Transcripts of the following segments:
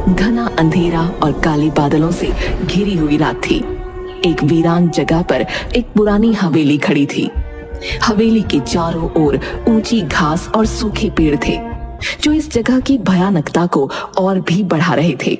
घना अंधेरा और काले बादलों से घिरी हुई रात थी। एक वीरान जगह पर एक पुरानी हवेली खड़ी थी। हवेली के चारों ओर ऊंची घास और सूखे पेड़ थे, जो इस जगह की भयानकता को और भी बढ़ा रहे थे।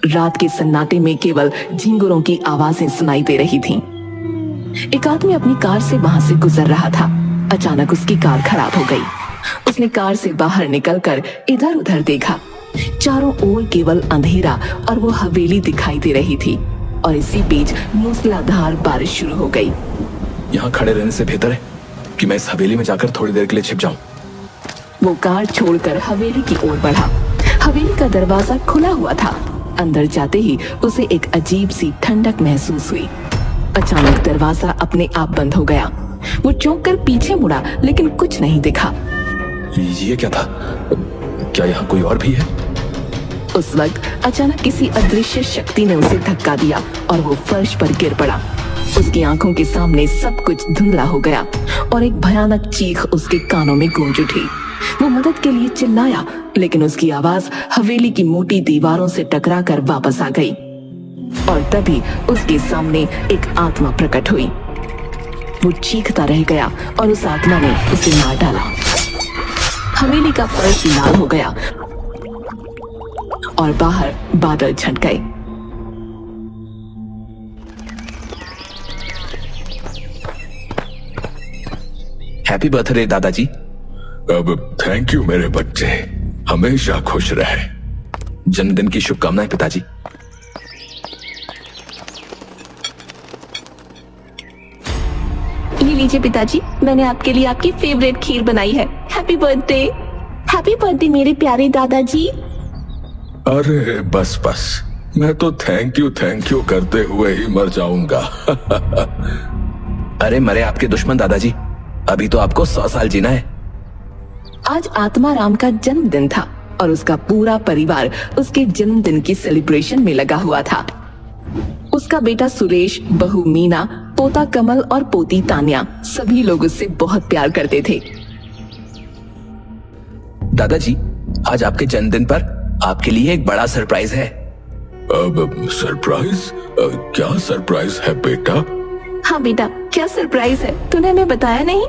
रात के सन्नाटे में केवल झिंगुरों की आवाजें सुनाई दे रही थीं। एक आदमी अपनी कार से वहां से गुजर रहा था। अचानक उसकी कार खराब हो गई। उसने कार से बाहर निकलकर इधर उधर देखा। चारों ओर केवल अंधेरा और वो हवेली दिखाई दे रही थी। और इसी बीच मूसलाधार बारिश शुरू हो गई। यहाँ खड़े रहने से बेहतर है कि मैं इस हवेली में जाकर थोड़ी देर के लिए छिप जाऊं। वो कार छोड़कर हवेली की ओर बढ़ा। हवेली का दरवाजा खुला हुआ था। अंदर जाते ही उसे एक अजीब सी ठंडक महसूस हुई। अचानक दरवाजा अपने आप बंद हो गया। वो चौंक कर पीछे मुड़ा, लेकिन कुछ नहीं दिखा। ये क्या था? क्या यहाँ कोई और भी है? उस वक्त अचानक किसी अदृश्य शक्ति ने उसे धक्का दिया और वो फर्श पर गिर पड़ा। उसकी आंखों के सामने सब कुछ धुंधला हो गया और एक भयानक चीख उसके कानों में गूंज उठी। वो मदद के लिए चिल्लाया, लेकिन उसकी आवाज हवेली की मोटी दीवारों से टकराकर वापस आ गई। और तभी उसके सामने एक आत्मा प्रकट हुई। वो चीखता रह गया और उस आत्मा ने उसे मार डाला। हवेली का फर्श लाल हो गया और बाहर बादल छट गए। हैप्पी बर्थडे दादाजी। अब थैंक यू मेरे बच्चे, हमेशा खुश रहे। जन्मदिन की शुभकामनाएं पिताजी। ये लीजिए पिताजी, मैंने आपके लिए आपकी फेवरेट खीर बनाई है। हैप्पी बर्थडे मेरे प्यारे दादाजी। अरे बस बस, मैं तो थैंक यू करते हुए ही मर जाऊंगा। अरे मरे आपके दुश्मन दादाजी, अभी तो आपको 100 साल जीना है। आज आत्माराम का जन्मदिन था और उसका पूरा परिवार उसके जन्मदिन की सेलिब्रेशन में लगा हुआ था। उसका बेटा सुरेश, बहू मीना, पोता कमल और पोती तान्या, सभी लोग उससे बहुत प्यार करते थे। दादाजी, आज आपके जन्मदिन पर आपके लिए एक बड़ा सरप्राइज है। अब सरप्राइज? क्या सरप्राइज है बेटा? हाँ बेटा, क्या सरप्राइज है? तूने हमें बताया नहीं।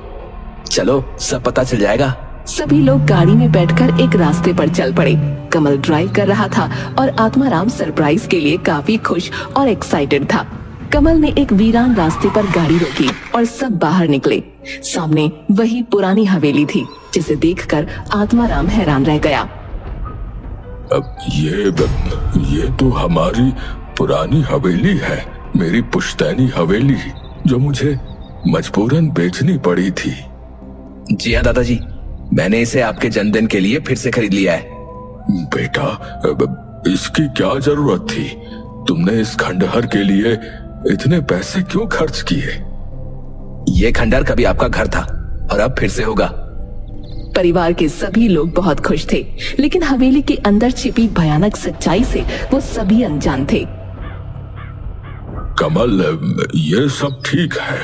चलो सब पता चल जाएगा। सभी लोग गाड़ी में बैठकर एक रास्ते पर चल पड़े। कमल ड्राइव कर रहा था और आत्माराम सरप्राइज के लिए काफी खुश और एक्साइटेड था। कमल ने एक वीरान रास्ते पर गाड़ी रोकी और सब बाहर निकले। सामने वही पुरानी हवेली थी, जिसे देखकर आत्माराम हैरान रह गया। अब ये तो हमारी पुरानी हवेली है, मेरी पुश्तैनी हवेली, जो मुझे मजबूरन बेचनी पड़ी थी। जी हाँ दादाजी, मैंने इसे आपके जन्मदिन के लिए फिर से खरीद लिया है। बेटा, इसकी क्या जरूरत थी? तुमने इस खंडहर के लिए इतने पैसे क्यों खर्च किए? ये खंडहर कभी आपका घर था और अब फिर से होगा। परिवार के सभी लोग बहुत खुश थे, लेकिन हवेली के अंदर छिपी भयानक सच्चाई से वो सभी अनजान थे। कमल, ये सब ठीक है,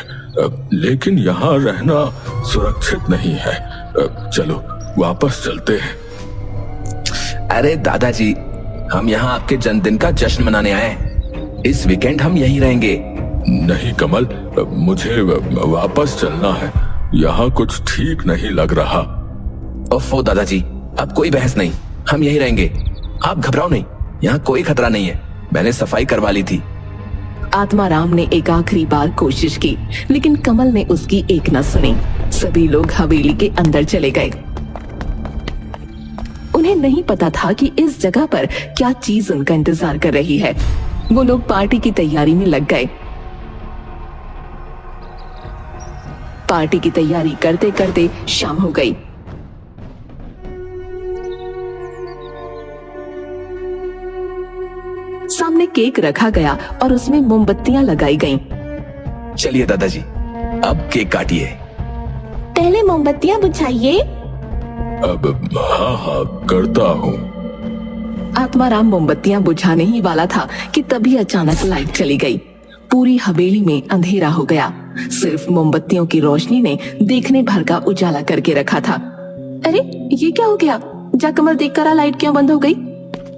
लेकिन यहाँ रहना सुरक्षित नहीं है। चलो वापस चलते हैं। अरे दादाजी, हम यहाँ आपके जन्मदिन का जश्न मनाने आए हैं। इस वीकेंड हम यहीं रहेंगे। नहीं कमल, मुझे वापस चलना है। यहाँ कुछ ठीक नहीं लग रहा। ओफो दादाजी, अब कोई बहस नहीं, हम यहीं रहेंगे। आप घबराओ नहीं, यहाँ कोई खतरा नहीं है। मैंने सफाई करवा ली थी। आत्माराम ने एक आखिरी बार कोशिश की, लेकिन कमल ने उसकी एक न सुनी। सभी लोग हवेली के अंदर चले गए। उन्हें नहीं पता था कि इस जगह पर क्या चीज उनका इंतजार कर रही है। वो लोग पार्टी की तैयारी में लग गए। पार्टी की तैयारी करते करते शाम हो गई। सामने केक रखा गया और उसमें मोमबत्तियां लगाई गईं। चलिए दादाजी, अब केक काटिए। पहले मोमबत्तियां बुझाइए। अब हाँ करता हूँ। आत्माराम मोमबत्तियां बुझाने ही वाला था कि तभी अचानक लाइट चली गई। पूरी हवेली में अंधेरा हो गया। सिर्फ मोमबत्तियों की रोशनी ने देखने भर का उजाला करके रखा था। अरे ये क्या हो गया? जा कमल, देखकर आ, लाइट क्यों बंद हो गई?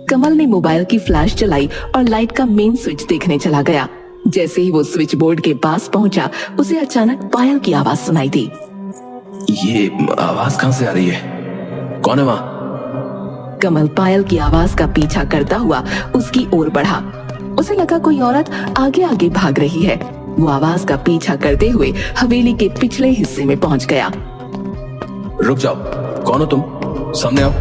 कमल ने मोबाइल की फ्लैश जलाई और लाइट का मेन स्विच देखने चला गया। जैसे ही वो स्विच बोर्ड के पास पहुंचा, उसे अचानक पायल की आवाज सुनाई दी। ये आवाज कहां से आ रही है? कौन है वहां? कमल पायल की आवाज का पीछा करता हुआ उसकी ओर बढ़ा। उसे लगा कोई औरत आगे आगे भाग रही है। वो आवाज का पीछा करते हुए हवेली के पिछले हिस्से में पहुंच गया। रुक जाओ, कौन हो तुम? सामने आओ।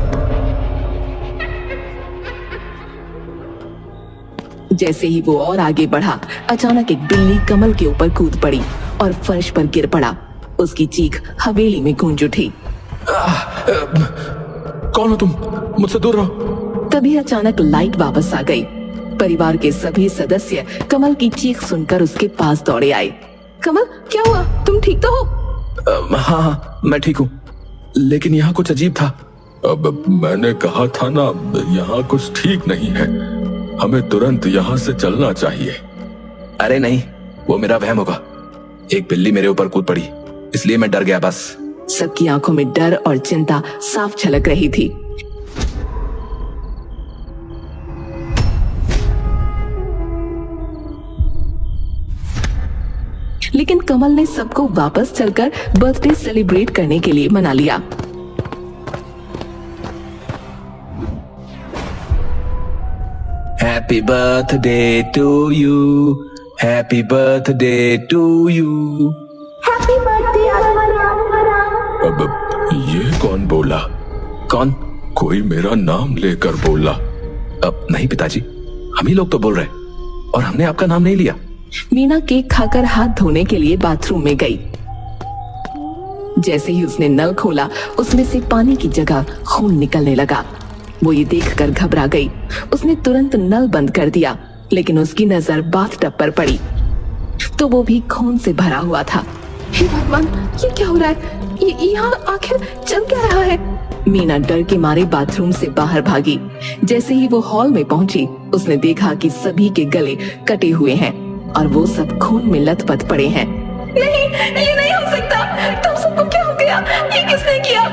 जैसे ही वो और आगे बढ़ा, अचानक एक बिल्ली कमल के ऊपर कूद पड़ी और फर्श पर गिर पड़ा। उसकी चीख हवेली में गूंज उठी। कौन हो तुम? मुझसे दूर रहो। तभी अचानक लाइट वापस आ गई। परिवार के सभी सदस्य कमल की चीख सुनकर उसके पास दौड़े आए। कमल, क्या हुआ? तुम ठीक तो हो? हाँ, मैं ठीक हूँ, लेकिन यहाँ कुछ अजीब था। अब मैंने कहा था ना, यहाँ कुछ ठीक नहीं है। हमें तुरंत यहाँ से चलना चाहिए। अरे नहीं, वो मेरा वहम होगा। एक बिल्ली मेरे ऊपर कूद पड़ी, इसलिए मैं डर गया बस। सबकी आंखों में डर और चिंता साफ झलक रही थी। लेकिन कमल ने सबको वापस चलकर बर्थडे सेलिब्रेट करने के लिए मना लिया। Happy birthday to you, happy birthday to you. अब ये कौन बोला? कौन? कोई मेरा नाम लेकर बोला। अब नहीं पिताजी, हम ही लोग तो बोल रहे और हमने आपका नाम नहीं लिया। मीना केक खाकर हाथ धोने के लिए बाथरूम में गई। जैसे ही उसने नल खोला, उसमें से पानी की जगह खून निकलने लगा। वो ये देखकर घबरा गई। उसने तुरंत नल बंद कर दिया, लेकिन उसकी नजर बाथटब पर पड़ी तो वो भी खून से भरा हुआ था। हे भगवान, ये क्या हो रहा है? ये यहाँ आखिर चल क्या रहा है? मीना डर के मारे बाथरूम से बाहर भागी। जैसे ही वो हॉल में पहुंची, उसने देखा कि सभी के गले कटे हुए हैं और वो सब खून में लथपथ पड़े हैं। नहीं, ये नहीं हो सकता। तुम सबको क्या हो गया? ये किसने किया?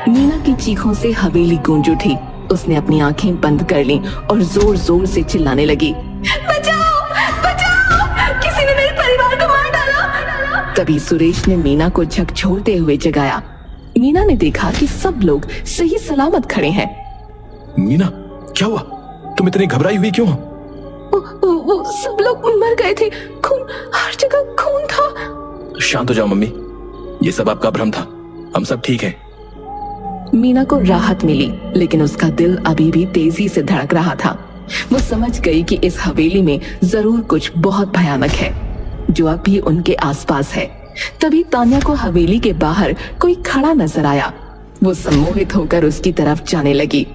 मीना की चीखों से हवेली गूंज उठी। उसने अपनी आंखें बंद कर ली और जोर जोर से चिल्लाने लगी, बचाओ, बचाओ! किसी ने मेरे परिवार को मार डाला। तभी सुरेश ने मीना को झकझोरते हुए जगाया। मीना ने देखा कि सब लोग सही सलामत खड़े हैं। मीना, क्या हुआ? तुम इतनी घबराई हुई क्यों हो? वो सब लोग मर गए थे। खून, हर जगह खून था। शांत हो जाओ मम्मी, ये सब आपका भ्रम था। हम सब ठीक हैं। मीना को राहत मिली, लेकिन उसका दिल अभी भी तेजी से धड़क रहा था। वो समझ गई कि इस हवेली में जरूर कुछ बहुत भयानक है, जो अब भी उनके आसपास है। तभी तान्या को हवेली के बाहर कोई खड़ा नजर आया। वो सम्मोहित होकर उसकी तरफ जाने लगी।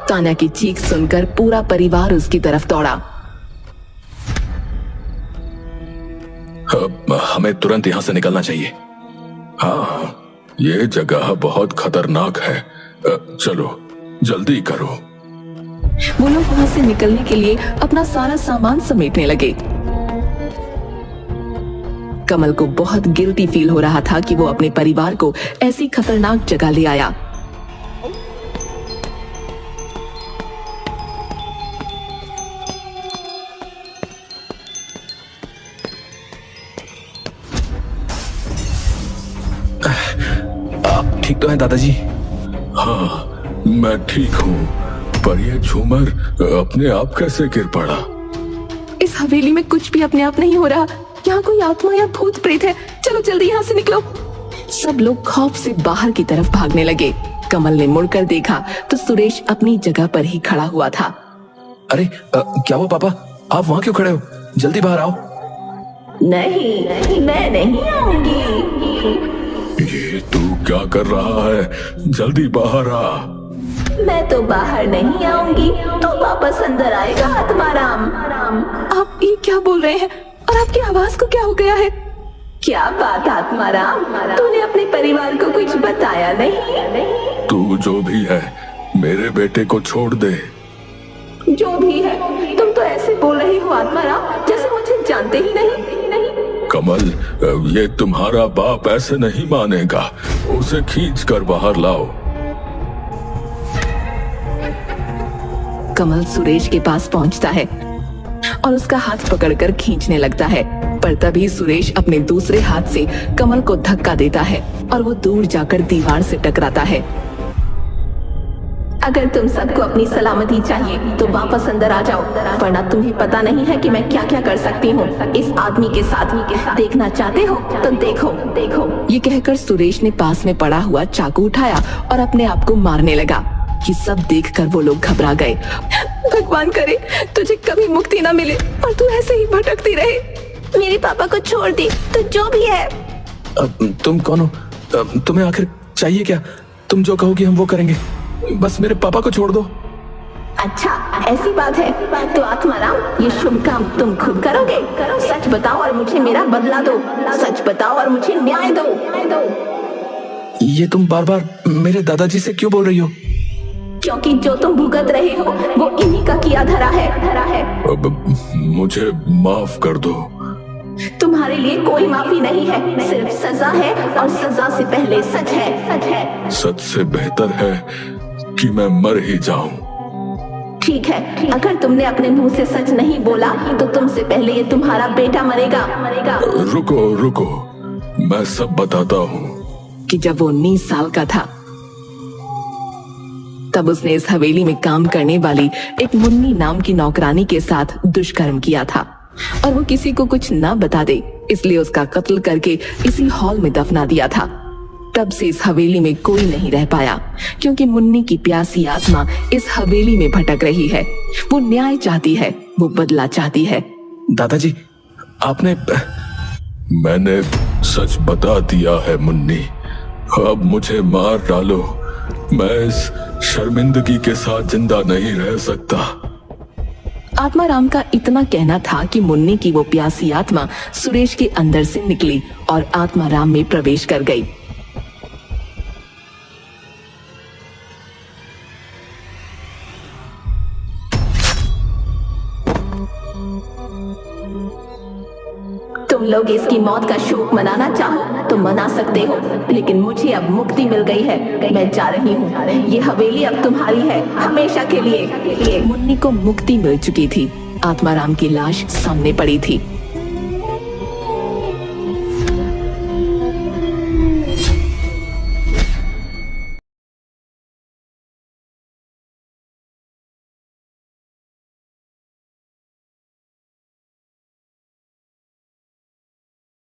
तान्या की चीख सुनकर पूरा परिवार उसकी तरफ दौड़ा। हमें तुरंत यहाँ से निकलना चाहिए। हाँ, ये जगह बहुत खतरनाक है। चलो जल्दी करो। वो लोग वहां से निकलने के लिए अपना सारा सामान समेटने लगे। कमल को बहुत गिल्टी फील हो रहा था कि वो अपने परिवार को ऐसी खतरनाक जगह ले आया। आप ठीक तो हैं दादाजी? हाँ, मैं ठीक हूँ, पर ये झूमर अपने आप कैसे गिर पड़ा? इस हवेली में कुछ भी अपने आप नहीं हो रहा। यहाँ कोई आत्मा या भूत प्रेत है। चलो जल्दी यहाँ से निकलो। सब लोग खौफ से बाहर की तरफ भागने लगे। कमल ने मुड़कर देखा तो सुरेश अपनी जगह पर ही खड़ा हुआ था। अरे क्या हुआ पापा? आप वहाँ क्यों खड़े हो? जल्दी बाहर आओ। नहीं, मैं नहीं आऊंगी। ये तू क्या कर रहा है? जल्दी बाहर आ। मैं तो बाहर नहीं आऊंगी, तो वापस अंदर आएगा आत्माराम। आप ये क्या बोल रहे हैं? और आपकी आवाज को क्या हो गया है? क्या बात आत्माराम, तूने अपने परिवार को कुछ बताया नहीं? तू जो भी है, मेरे बेटे को छोड़ दे। जो भी है, तुम तो ऐसे बोल रही हो आत्माराम जैसे मुझे जानते ही नहीं। कमल, ये तुम्हारा बाप ऐसे नहीं मानेगा। उसे खींच कर बाहर लाओ। कमल सुरेश के पास पहुंचता है और उसका हाथ पकड़कर खींचने लगता है, पर तभी सुरेश अपने दूसरे हाथ से कमल को धक्का देता है और वो दूर जाकर दीवार से टकराता है। अगर तुम सबको अपनी सलामती चाहिए तो वापस अंदर आ जाओ, वरना तुम्हें पता नहीं है कि मैं क्या क्या कर सकती हूँ इस आदमी के साथ। देखना चाहते हो तो देखो। ये कहकर सुरेश ने पास में पड़ा हुआ चाकू उठाया और अपने आप को मारने लगा। ये सब देखकर वो लोग घबरा गए। भगवान करे तुझे कभी मुक्ति ना मिले और तू ऐसे ही भटकती रहे। मेरे पापा को छोड़ दे, तो जो भी है। तुम कौन हो? तुम्हें आखिर चाहिए क्या? तुम जो कहोगी हम वो करेंगे, बस मेरे पापा को छोड़ दो। अच्छा ऐसी बात है तो आत्माराम ये शुभ काम तुम खुद करोगे? सच बताओ और मुझे मेरा बदला दो। सच बताओ और मुझे न्याय दो। ये तुम बार बार मेरे दादाजी से क्यों बोल रही हो? क्योंकि जो तुम भुगत रहे हो वो इन्हीं का किया धरा है। अब मुझे माफ कर दो। तुम्हारे लिए कोई माफी नहीं है, सिर्फ सजा है और सजा से पहले सच है। सच से बेहतर है कि मैं मर ही जाऊं। ठीक है, अगर तुमने अपने मुंह से सच नहीं बोला तो तुमसे पहले ये तुम्हारा बेटा मरेगा। रुको, मैं सब बताता हूँ। कि जब वो 19 साल का था तब उसने इस हवेली में काम करने वाली एक मुन्नी नाम की नौकरानी के साथ दुष्कर्म किया था और वो किसी को कुछ ना बता दे, इसलिए उसका कत्ल करके इसी हॉल में दफना दिया था। तब से इस हवेली में कोई नहीं रह पाया, क्योंकि मुन्नी की प्यासी आत्मा इस हवेली में भटक रही है। वो न्याय चाहती है, वो बदला चाहती है। दादाजी मैंने सच बता दिया है मुन्नी, अब मुझे मार डालो। मैं इस शर्मिंदगी के साथ जिंदा नहीं रह सकता। आत्माराम का इतना कहना था कि मुन्नी की वो प्यासी आत्मा सुरेश के अंदर से निकली और आत्माराम में प्रवेश कर गई। तुम लोग इसकी मौत का शोक मनाना चाहो तो मना सकते हो, लेकिन मुझे अब मुक्ति मिल गई है। मैं जा रही हूँ, ये हवेली अब तुम्हारी है हमेशा के लिए। मुन्नी को मुक्ति मिल चुकी थी। आत्माराम की लाश सामने पड़ी थी।